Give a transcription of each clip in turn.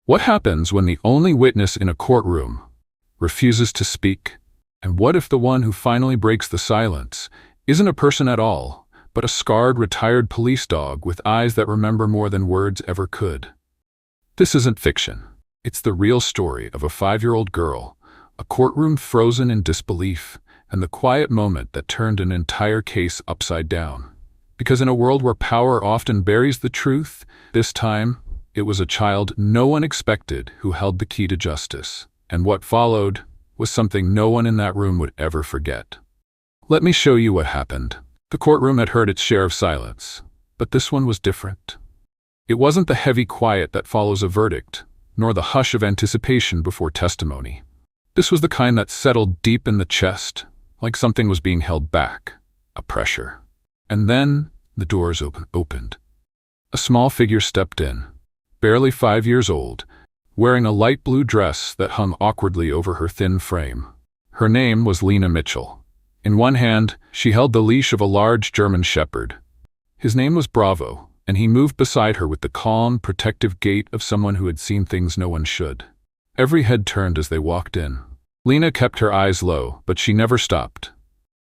What happens when the only witness in a courtroom refuses to speak? And what if the one who finally breaks the silence isn't a person at all, but a scarred, retired police dog with eyes that remember more than words ever could? This isn't fiction. It's the real story of a 5-year-old girl, a courtroom frozen in disbelief, and the quiet moment that turned an entire case upside down. Because in a world where power often buries the truth, this time, it was a child no one expected who held the key to justice. And what followed was something no one in that room would ever forget. Let me show you what happened. The courtroom had heard its share of silence, but this one was different. It wasn't the heavy quiet that follows a verdict, nor the hush of anticipation before testimony. This was the kind that settled deep in the chest, like something was being held back, a pressure. And then the doors opened. A small figure stepped in, barely 5 years old, wearing a light blue dress that hung awkwardly over her thin frame. Her name was Lena Mitchell. In one hand, she held the leash of a large German shepherd. His name was Bravo, and he moved beside her with the calm, protective gait of someone who had seen things no one should. Every head turned as they walked in. Lena kept her eyes low, but she never stopped.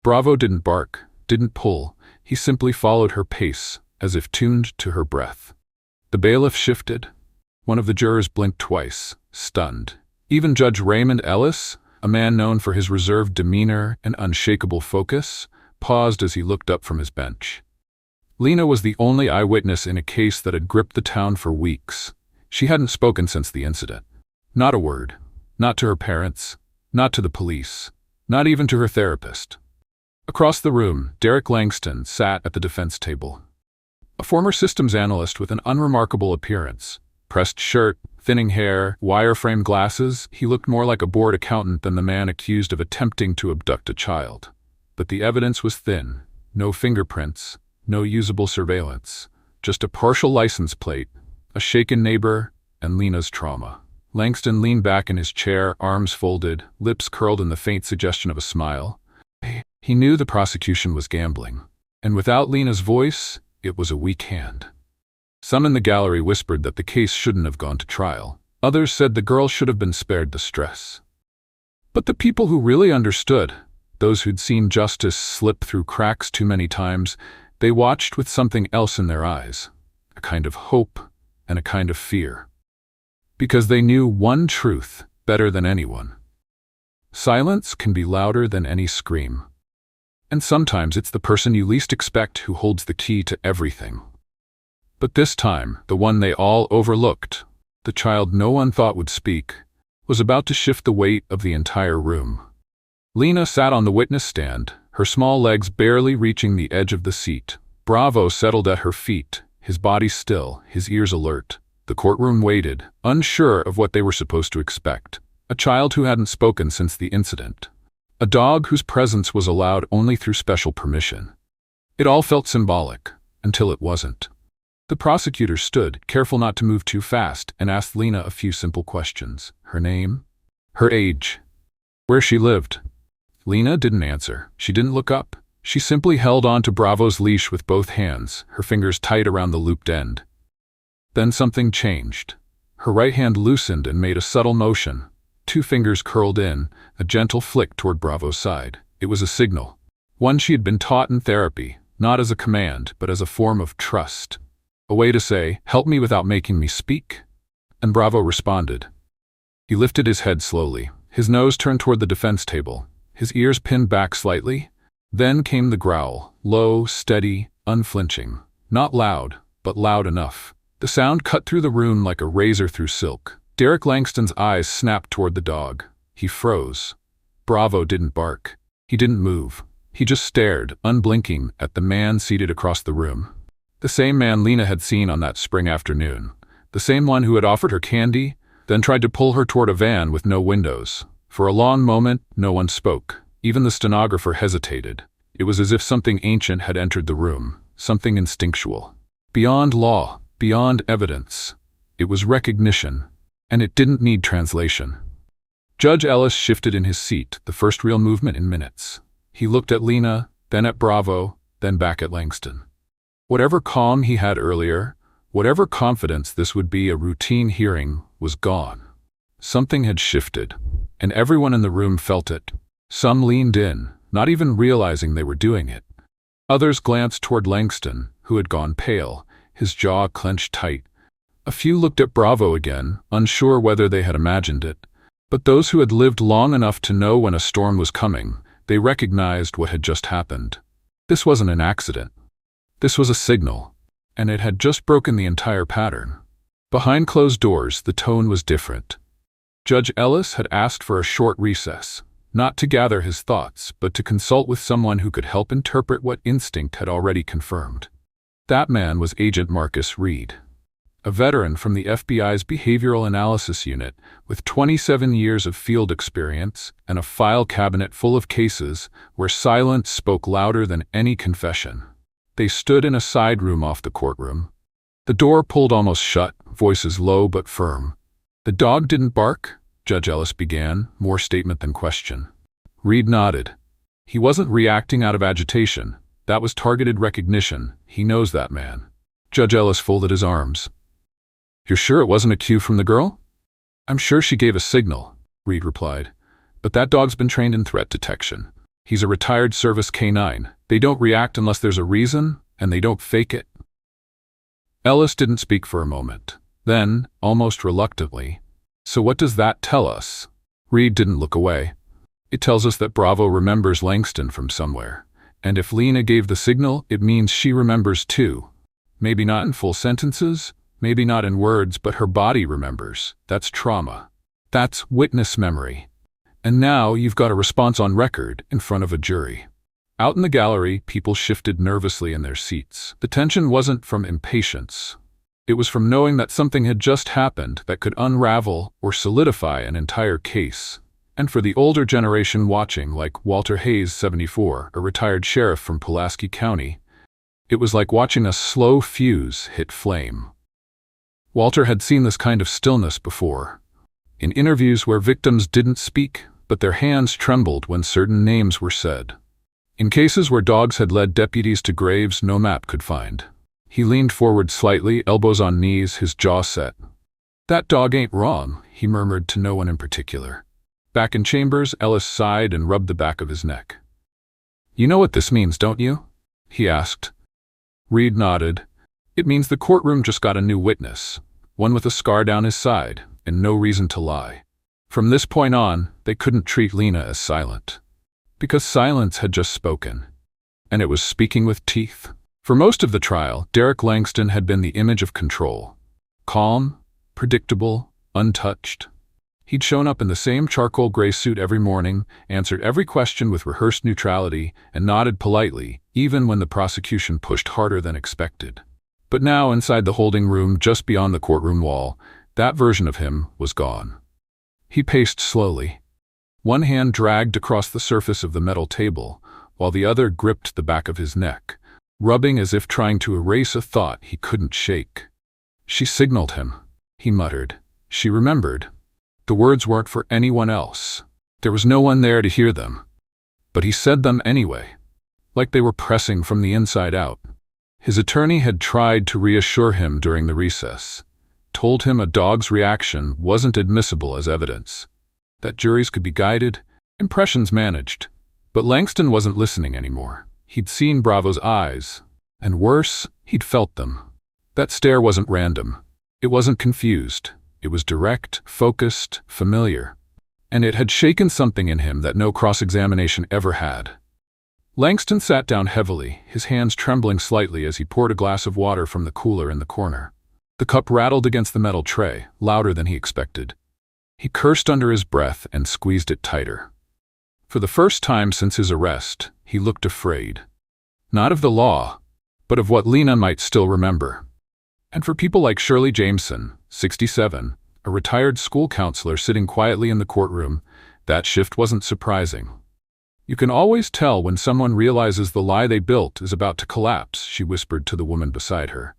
Bravo didn't bark, didn't pull. He simply followed her pace, as if tuned to her breath. The bailiff shifted. One of the jurors blinked twice, stunned. Even Judge Raymond Ellis, a man known for his reserved demeanor and unshakable focus, paused as he looked up from his bench. Lena was the only eyewitness in a case that had gripped the town for weeks. She hadn't spoken since the incident. Not a word. Not to her parents. Not to the police. Not even to her therapist. Across the room, Derek Langston sat at the defense table. A former systems analyst with an unremarkable appearance. Pressed shirt, thinning hair, wire-frame glasses, he looked more like a bored accountant than the man accused of attempting to abduct a child. But the evidence was thin. No fingerprints, no usable surveillance. Just a partial license plate, a shaken neighbor, and Lena's trauma. Langston leaned back in his chair, arms folded, lips curled in the faint suggestion of a smile. He knew the prosecution was gambling. And without Lena's voice, it was a weak hand. Some in the gallery whispered that the case shouldn't have gone to trial. Others said the girl should have been spared the stress. But the people who really understood, those who'd seen justice slip through cracks too many times, they watched with something else in their eyes, a kind of hope and a kind of fear. Because they knew one truth better than anyone. Silence can be louder than any scream. And sometimes it's the person you least expect who holds the key to everything. But this time, the one they all overlooked, the child no one thought would speak, was about to shift the weight of the entire room. Lena sat on the witness stand, her small legs barely reaching the edge of the seat. Bravo settled at her feet, his body still, his ears alert. The courtroom waited, unsure of what they were supposed to expect. A child who hadn't spoken since the incident. A dog whose presence was allowed only through special permission. It all felt symbolic, until it wasn't. The prosecutor stood, careful not to move too fast, and asked Lena a few simple questions. Her name? Her age? Where she lived? Lena didn't answer. She didn't look up. She simply held on to Bravo's leash with both hands, her fingers tight around the looped end. Then something changed. Her right hand loosened and made a subtle motion. 2 fingers curled in, a gentle flick toward Bravo's side. It was a signal. One she had been taught in therapy, not as a command, but as a form of trust. A way to say, help me without making me speak. And Bravo responded. He lifted his head slowly, his nose turned toward the defense table, his ears pinned back slightly. Then came the growl, low, steady, unflinching. Not loud, but loud enough. The sound cut through the room like a razor through silk. Derek Langston's eyes snapped toward the dog. He froze. Bravo didn't bark. He didn't move. He just stared, unblinking, at the man seated across the room. The same man Lena had seen on that spring afternoon. The same one who had offered her candy, then tried to pull her toward a van with no windows. For a long moment, no one spoke. Even the stenographer hesitated. It was as if something ancient had entered the room, something instinctual. Beyond law, beyond evidence. It was recognition, and it didn't need translation. Judge Ellis shifted in his seat, the first real movement in minutes. He looked at Lena, then at Bravo, then back at Langston. Whatever calm he had earlier, whatever confidence this would be a routine hearing, was gone. Something had shifted, and everyone in the room felt it. Some leaned in, not even realizing they were doing it. Others glanced toward Langston, who had gone pale, his jaw clenched tight. A few looked at Bravo again, unsure whether they had imagined it. But those who had lived long enough to know when a storm was coming, they recognized what had just happened. This wasn't an accident. This was a signal, and it had just broken the entire pattern. Behind closed doors, the tone was different. Judge Ellis had asked for a short recess, not to gather his thoughts, but to consult with someone who could help interpret what instinct had already confirmed. That man was Agent Marcus Reed, a veteran from the FBI's Behavioral Analysis Unit with 27 years of field experience and a file cabinet full of cases where silence spoke louder than any confession. They stood in a side room off the courtroom. The door pulled almost shut, voices low but firm. "The dog didn't bark?" Judge Ellis began, more statement than question. Reed nodded. He wasn't reacting out of agitation. That was targeted recognition. He knows that man. Judge Ellis folded his arms. "You're sure it wasn't a cue from the girl?" "I'm sure she gave a signal," Reed replied. "But that dog's been trained in threat detection. He's a retired service canine. They don't react unless there's a reason, and they don't fake it." Ellis didn't speak for a moment. Then, almost reluctantly, "So what does that tell us?" Reed didn't look away. "It tells us that Bravo remembers Langston from somewhere. And if Lena gave the signal, it means she remembers too. Maybe not in full sentences, maybe not in words, but her body remembers. That's trauma. That's witness memory. And now you've got a response on record in front of a jury." Out in the gallery, people shifted nervously in their seats. The tension wasn't from impatience. It was from knowing that something had just happened that could unravel or solidify an entire case. And for the older generation watching, like Walter Hayes, 74, a retired sheriff from Pulaski County, it was like watching a slow fuse hit flame. Walter had seen this kind of stillness before. In interviews where victims didn't speak, but their hands trembled when certain names were said. In cases where dogs had led deputies to graves no map could find. He leaned forward slightly, elbows on knees, his jaw set. "That dog ain't wrong," he murmured to no one in particular. Back in chambers, Ellis sighed and rubbed the back of his neck. "You know what this means, don't you?" he asked. Reed nodded. "It means the courtroom just got a new witness, one with a scar down his side, and no reason to lie. From this point on, they couldn't treat Lena as silent. Because silence had just spoken. And it was speaking with teeth. For most of the trial, Derek Langston had been the image of control. Calm, predictable, untouched. He'd shown up in the same charcoal gray suit every morning, answered every question with rehearsed neutrality, and nodded politely, even when the prosecution pushed harder than expected. But now, inside the holding room just beyond the courtroom wall, that version of him was gone. He paced slowly. One hand dragged across the surface of the metal table, while the other gripped the back of his neck, rubbing as if trying to erase a thought he couldn't shake. "She signaled him," he muttered. "She remembered." The words weren't for anyone else. There was no one there to hear them. But he said them anyway, like they were pressing from the inside out. His attorney had tried to reassure him during the recess, told him a dog's reaction wasn't admissible as evidence, that juries could be guided, impressions managed. But Langston wasn't listening anymore. He'd seen Bravo's eyes, and worse, he'd felt them. That stare wasn't random. It wasn't confused. It was direct, focused, familiar. And it had shaken something in him that no cross-examination ever had. Langston sat down heavily, his hands trembling slightly as he poured a glass of water from the cooler in the corner. The cup rattled against the metal tray, louder than he expected. He cursed under his breath and squeezed it tighter. For the first time since his arrest, he looked afraid. Not of the law, but of what Lena might still remember. And for people like Shirley Jameson, 67, a retired school counselor sitting quietly in the courtroom, that shift wasn't surprising. "You can always tell when someone realizes the lie they built is about to collapse," she whispered to the woman beside her.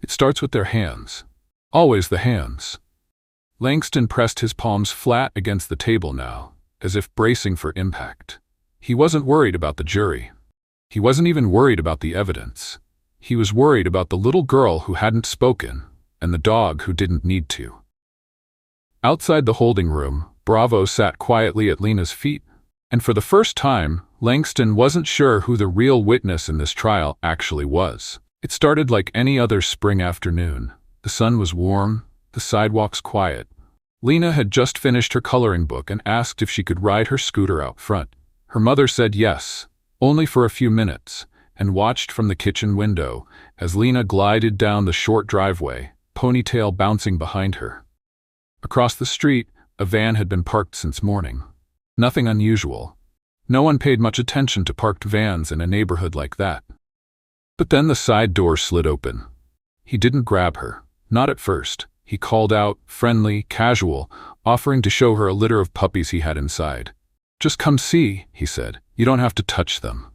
"It starts with their hands. Always the hands." Langston pressed his palms flat against the table now, as if bracing for impact. He wasn't worried about the jury. He wasn't even worried about the evidence. He was worried about the little girl who hadn't spoken, and the dog who didn't need to. Outside the holding room, Bravo sat quietly at Lena's feet, and for the first time, Langston wasn't sure who the real witness in this trial actually was. It started like any other spring afternoon. The sun was warm, the sidewalks quiet. Lena had just finished her coloring book and asked if she could ride her scooter out front. Her mother said yes, only for a few minutes, and watched from the kitchen window as Lena glided down the short driveway, ponytail bouncing behind her. Across the street, a van had been parked since morning. Nothing unusual. No one paid much attention to parked vans in a neighborhood like that. But then the side door slid open. He didn't grab her, not at first. He called out, friendly, casual, offering to show her a litter of puppies he had inside. "Just come see," he said. "You don't have to touch them."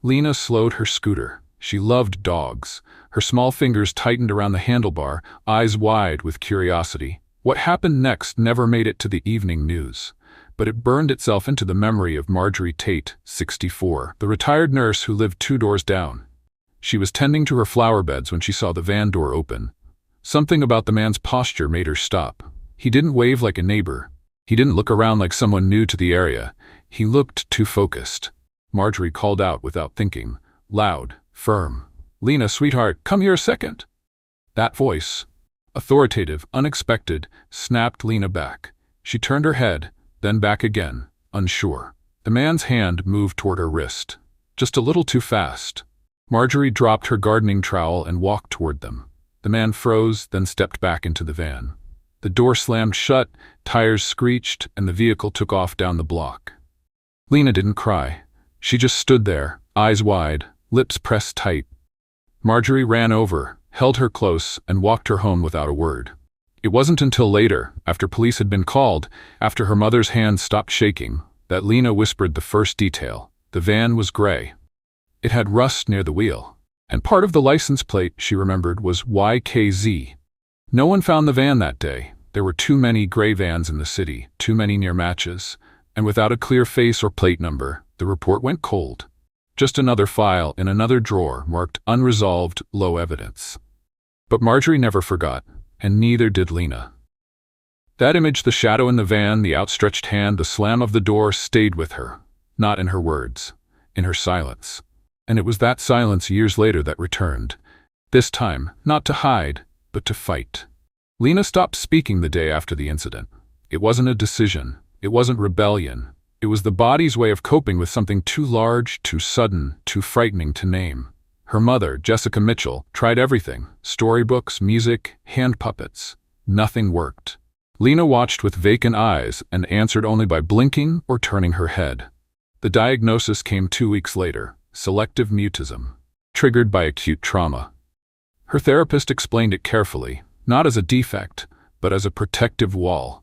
Lena slowed her scooter. She loved dogs. Her small fingers tightened around the handlebar, eyes wide with curiosity. What happened next never made it to the evening news, but it burned itself into the memory of Marjorie Tate, 64, the retired nurse who lived 2 doors down. She was tending to her flower beds when she saw the van door open. Something about the man's posture made her stop. He didn't wave like a neighbor. He didn't look around like someone new to the area. He looked too focused. Marjorie called out without thinking, loud, firm. "Lena, sweetheart, come here a second." That voice, authoritative, unexpected, snapped Lena back. She turned her head, then back again, unsure. The man's hand moved toward her wrist, just a little too fast. Marjorie dropped her gardening trowel and walked toward them. The man froze, then stepped back into the van. The door slammed shut, tires screeched, and the vehicle took off down the block. Lena didn't cry. She just stood there, eyes wide, lips pressed tight. Marjorie ran over, held her close, and walked her home without a word. It wasn't until later, after police had been called, after her mother's hand stopped shaking, that Lena whispered the first detail. The van was gray. It had rust near the wheel, and part of the license plate, she remembered, was YKZ. No one found the van that day. There were too many gray vans in the city, too many near matches, and without a clear face or plate number, the report went cold. Just another file in another drawer marked unresolved, low evidence. But Marjorie never forgot, and neither did Lena. That image, the shadow in the van, the outstretched hand, the slam of the door, stayed with her, not in her words, in her silence. And it was that silence years later that returned, this time not to hide, but to fight. Lena stopped speaking the day after the incident. It wasn't a decision. It wasn't rebellion. It was the body's way of coping with something too large, too sudden, too frightening to name. Her mother, Jessica Mitchell, tried everything: storybooks, music, hand puppets. Nothing worked. Lena watched with vacant eyes and answered only by blinking or turning her head. The diagnosis came 2 weeks later: selective mutism, triggered by acute trauma. Her therapist explained it carefully, not as a defect, but as a protective wall.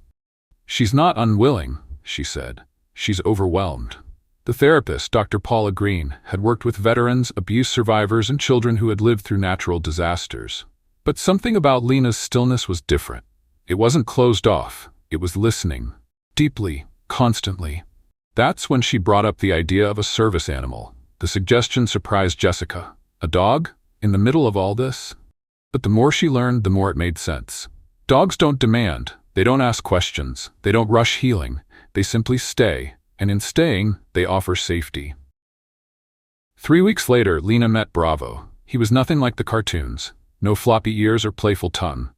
"She's not unwilling," she said. "She's overwhelmed." The therapist, Dr. Paula Green, had worked with veterans, abuse survivors, and children who had lived through natural disasters. But something about Lena's stillness was different. It wasn't closed off. It was listening, deeply, constantly. That's when she brought up the idea of a service animal. The suggestion surprised Jessica. A dog? In the middle of all this? But the more she learned, the more it made sense. Dogs don't demand. They don't ask questions. They don't rush healing. They simply stay, and in staying, they offer safety. 3 weeks later, Lena met Bravo. He was nothing like the cartoons. No floppy ears or playful tongue.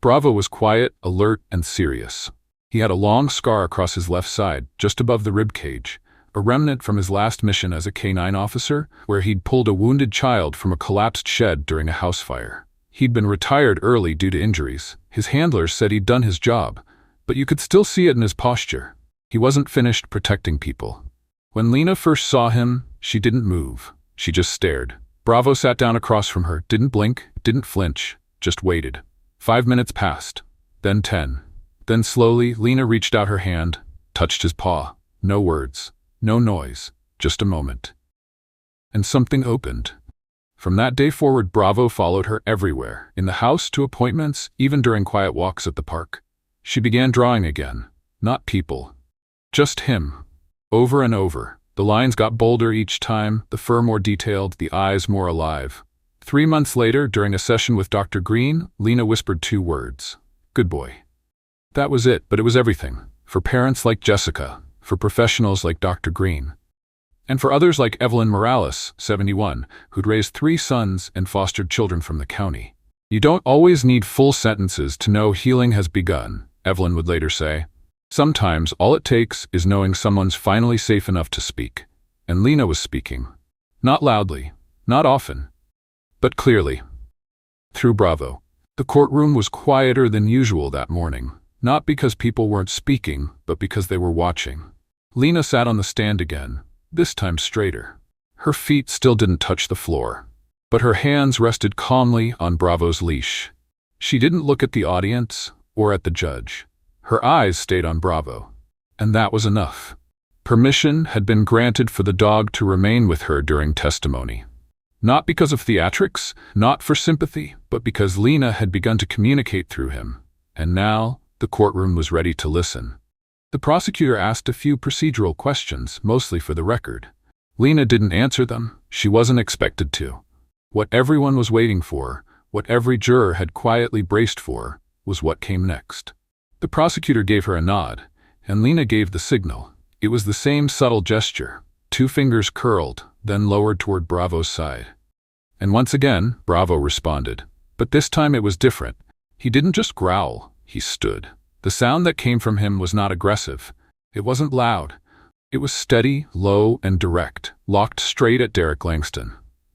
Bravo was quiet, alert, and serious. He had a long scar across his left side, just above the rib cage, a remnant from his last mission as a K-9 officer, where he'd pulled a wounded child from a collapsed shed during a house fire. He'd been retired early due to injuries. His handlers said he'd done his job, but you could still see it in his posture. He wasn't finished protecting people. When Lena first saw him, she didn't move. She just stared. Bravo sat down across from her, didn't blink, didn't flinch, just waited. 5 minutes passed, then 10. Then slowly, Lena reached out her hand, touched his paw. No words, no noise, just a moment. And something opened. From that day forward, Bravo followed her everywhere, in the house, to appointments, even during quiet walks at the park. She began drawing again. Not people. Just him. Over and over. The lines got bolder each time, the fur more detailed, the eyes more alive. 3 months later, during a session with Dr. Green, Lena whispered 2 words. "Good boy." That was it, but it was everything. For parents like Jessica, for professionals like Dr. Green, and for others like Evelyn Morales, 71, who'd raised 3 sons and fostered children from the county. You don't always need full sentences to know healing has begun, Evelyn would later say. Sometimes all it takes is knowing someone's finally safe enough to speak. And Lena was speaking. Not loudly, not often, but clearly. Through Bravo. The courtroom was quieter than usual that morning, not because people weren't speaking, but because they were watching. Lena sat on the stand again, this time straighter. Her feet still didn't touch the floor, but her hands rested calmly on Bravo's leash. She didn't look at the audience or at the judge. Her eyes stayed on Bravo, and that was enough. Permission had been granted for the dog to remain with her during testimony. Not because of theatrics, not for sympathy, but because Lena had begun to communicate through him, and now the courtroom was ready to listen. The prosecutor asked a few procedural questions, mostly for the record. Lena didn't answer them. She wasn't expected to. What everyone was waiting for, what every juror had quietly braced for, was what came next. The prosecutor gave her a nod, and Lena gave the signal. It was the same subtle gesture, 2 fingers curled, then lowered toward Bravo's side. And once again, Bravo responded. But this time it was different. He didn't just growl, he stood. The sound that came from him was not aggressive. It wasn't loud. It was steady, low, and direct, locked straight at Derek Langston.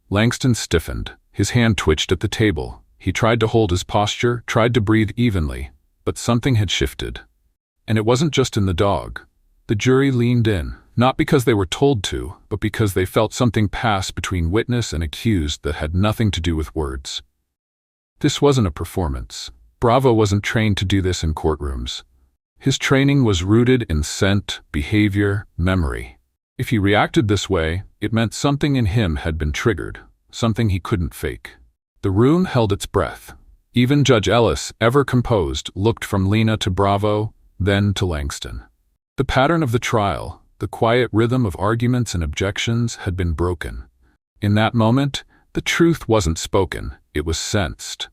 Langston stiffened. His hand twitched at the table. He tried to hold his posture, tried to breathe evenly, but something had shifted. And it wasn't just in the dog. The jury leaned in, not because they were told to, but because they felt something pass between witness and accused that had nothing to do with words. This wasn't a performance. Bravo wasn't trained to do this in courtrooms. His training was rooted in scent, behavior, memory. If he reacted this way, it meant something in him had been triggered, something he couldn't fake. The room held its breath. Even Judge Ellis, ever composed, looked from Lena to Bravo, then to Langston. The pattern of the trial, the quiet rhythm of arguments and objections, had been broken. In that moment, the truth wasn't spoken, it was sensed.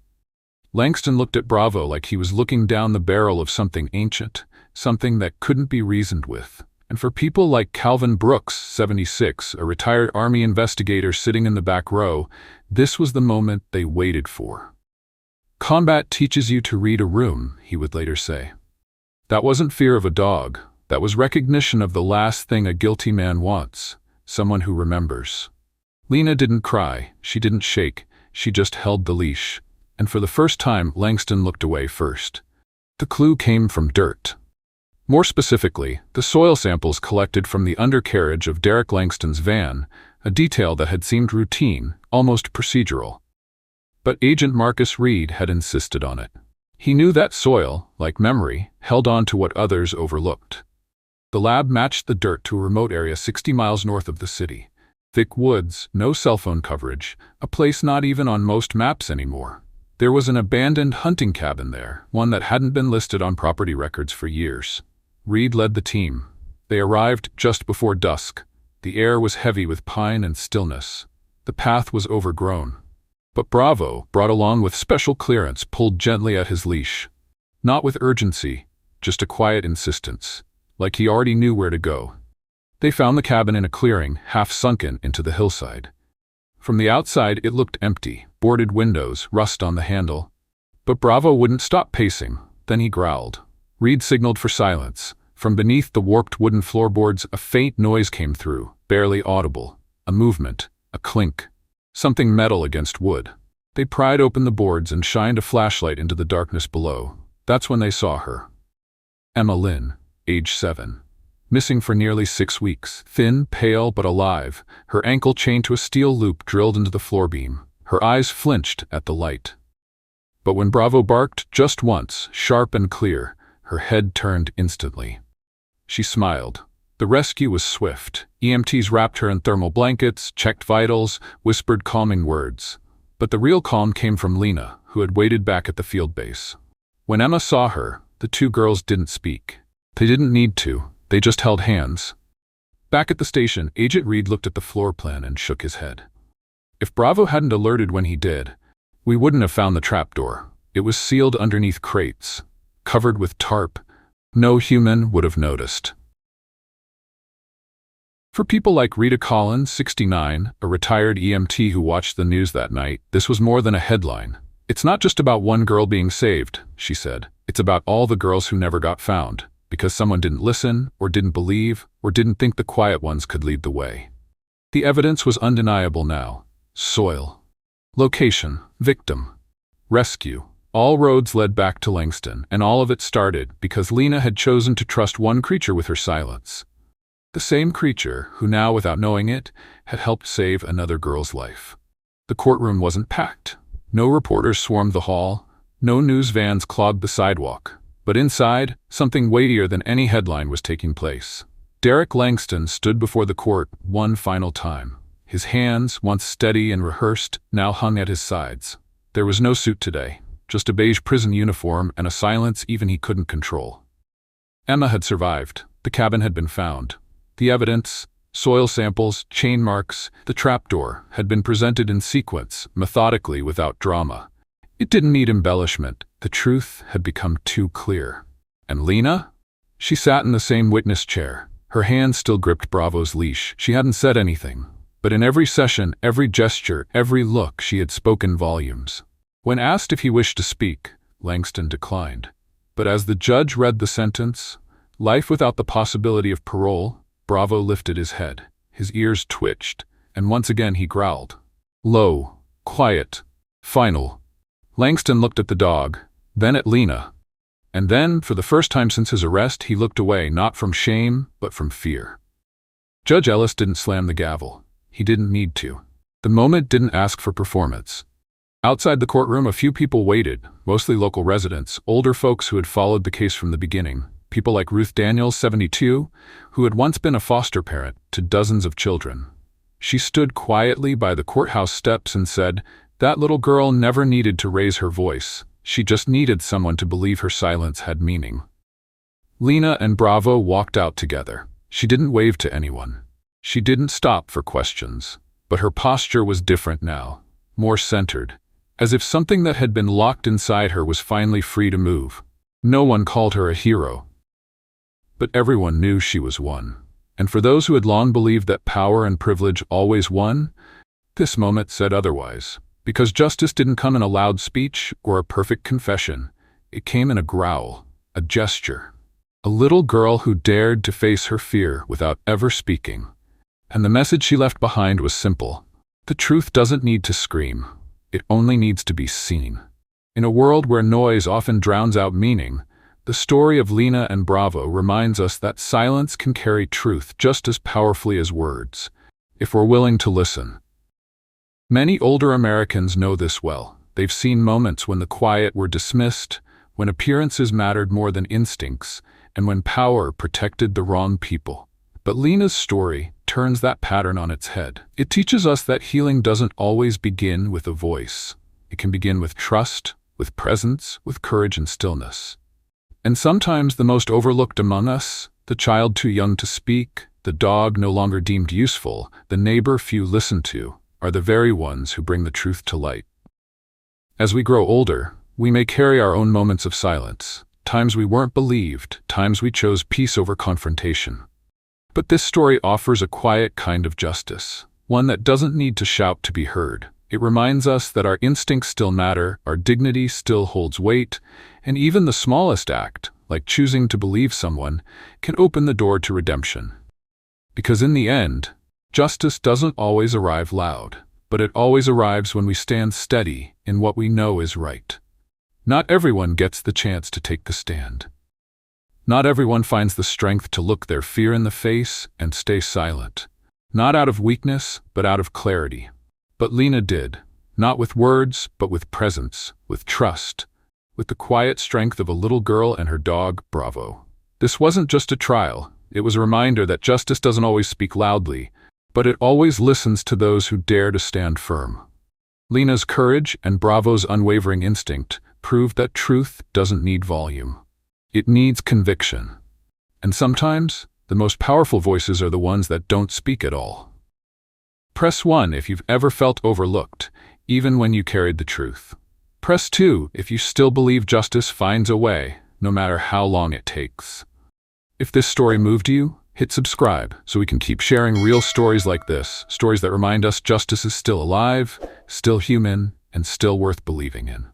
Langston looked at Bravo like he was looking down the barrel of something ancient, something that couldn't be reasoned with. And for people like Calvin Brooks, 76, a retired Army investigator sitting in the back row, this was the moment they waited for. Combat teaches you to read a room, he would later say. That wasn't fear of a dog. That was recognition of the last thing a guilty man wants, someone who remembers. Lena didn't cry, she didn't shake, she just held the leash. And for the first time, Langston looked away first. The clue came from dirt. More specifically, the soil samples collected from the undercarriage of Derek Langston's van, a detail that had seemed routine, almost procedural. But Agent Marcus Reed had insisted on it. He knew that soil, like memory, held on to what others overlooked. The lab matched the dirt to a remote area 60 miles north of the city. Thick woods, no cell phone coverage, a place not even on most maps anymore. There was an abandoned hunting cabin there, one that hadn't been listed on property records for years. Reed led the team. They arrived just before dusk. The air was heavy with pine and stillness. The path was overgrown. But Bravo, brought along with special clearance, pulled gently at his leash. Not with urgency, just a quiet insistence, like he already knew where to go. They found the cabin in a clearing, half sunken into the hillside. From the outside it looked empty, boarded windows, rust on the handle. But Bravo wouldn't stop pacing. Then he growled. Reed signaled for silence. From beneath the warped wooden floorboards a faint noise came through, barely audible. A movement, a clink. Something metal against wood. They pried open the boards and shined a flashlight into the darkness below. That's when they saw her. Emma Lynn, age 7. Missing for nearly 6 weeks. Thin, pale, but alive, her ankle chained to a steel loop drilled into the floor beam. Her eyes flinched at the light. But when Bravo barked just once, sharp and clear, her head turned instantly. She smiled. The rescue was swift. EMTs wrapped her in thermal blankets, checked vitals, whispered calming words. But the real calm came from Lena, who had waited back at the field base. When Emma saw her, the 2 girls didn't speak. They didn't need to. They just held hands. Back at the station, Agent Reed looked at the floor plan and shook his head. If Bravo hadn't alerted when he did, we wouldn't have found the trapdoor. It was sealed underneath crates, covered with tarp, No human would have noticed. For people like Rita Collins, 69, a retired EMT who watched the news that night, this was more than a headline. "It's not just about one girl being saved," she said. "It's about all the girls who never got found, because someone didn't listen, or didn't believe, or didn't think the quiet ones could lead the way." The evidence was undeniable now. Soil. Location. Victim. Rescue. All roads led back to Langston, and all of it started because Lena had chosen to trust one creature with her silence. The same creature who now, without knowing it, had helped save another girl's life. The courtroom wasn't packed. No reporters swarmed the hall. No news vans clogged the sidewalk. But inside, something weightier than any headline was taking place. Derek Langston stood before the court one final time. His hands, once steady and rehearsed, now hung at his sides. There was no suit today, just a beige prison uniform and a silence even he couldn't control. Emma had survived. The cabin had been found. The evidence, soil samples, chain marks, the trapdoor, had been presented in sequence, methodically, without drama. It didn't need embellishment. The truth had become too clear. And Lena? She sat in the same witness chair. Her hand still gripped Bravo's leash. She hadn't said anything. But in every session, every gesture, every look, she had spoken volumes. When asked if he wished to speak, Langston declined. But as the judge read the sentence, life without the possibility of parole, Bravo lifted his head. His ears twitched, and once again he growled. Low, quiet, final. Langston looked at the dog, then at Lena. And then, for the first time since his arrest, he looked away, not from shame, but from fear. Judge Ellis didn't slam the gavel. He didn't need to. The moment didn't ask for performance. Outside the courtroom, a few people waited, mostly local residents, older folks who had followed the case from the beginning. People like Ruth Daniels, 72, who had once been a foster parent to dozens of children. She stood quietly by the courthouse steps and said, "That little girl never needed to raise her voice. She just needed someone to believe her silence had meaning." Lena and Bravo walked out together. She didn't wave to anyone. She didn't stop for questions. But her posture was different now, more centered, as if something that had been locked inside her was finally free to move. No one called her a hero. But everyone knew she was one. And for those who had long believed that power and privilege always won, this moment said otherwise. Because justice didn't come in a loud speech or a perfect confession. It came in a growl, a gesture. A little girl who dared to face her fear without ever speaking. And the message she left behind was simple. The truth doesn't need to scream. It only needs to be seen. In a world where noise often drowns out meaning, the story of Lena and Bravo reminds us that silence can carry truth just as powerfully as words, if we're willing to listen. Many older Americans know this well. They've seen moments when the quiet were dismissed, when appearances mattered more than instincts, and when power protected the wrong people. But Lena's story turns that pattern on its head. It teaches us that healing doesn't always begin with a voice. It can begin with trust, with presence, with courage and stillness. And sometimes the most overlooked among us, the child too young to speak, the dog no longer deemed useful, the neighbor few listened to, are the very ones who bring the truth to light. As we grow older, we may carry our own moments of silence, times we weren't believed, times we chose peace over confrontation. But this story offers a quiet kind of justice, one that doesn't need to shout to be heard. It reminds us that our instincts still matter, our dignity still holds weight, and even the smallest act, like choosing to believe someone, can open the door to redemption. Because in the end, justice doesn't always arrive loud, but it always arrives when we stand steady in what we know is right. Not everyone gets the chance to take the stand. Not everyone finds the strength to look their fear in the face and stay silent. Not out of weakness, but out of clarity. But Lena did, not with words, but with presence, with trust, with the quiet strength of a little girl and her dog, Bravo. This wasn't just a trial. It was a reminder that justice doesn't always speak loudly, but it always listens to those who dare to stand firm. Lena's courage and Bravo's unwavering instinct proved that truth doesn't need volume. It needs conviction. And sometimes, the most powerful voices are the ones that don't speak at all. Press 1 if you've ever felt overlooked, even when you carried the truth. Press 2 if you still believe justice finds a way, no matter how long it takes. If this story moved you, hit subscribe so we can keep sharing real stories like this, stories that remind us justice is still alive, still human, and still worth believing in.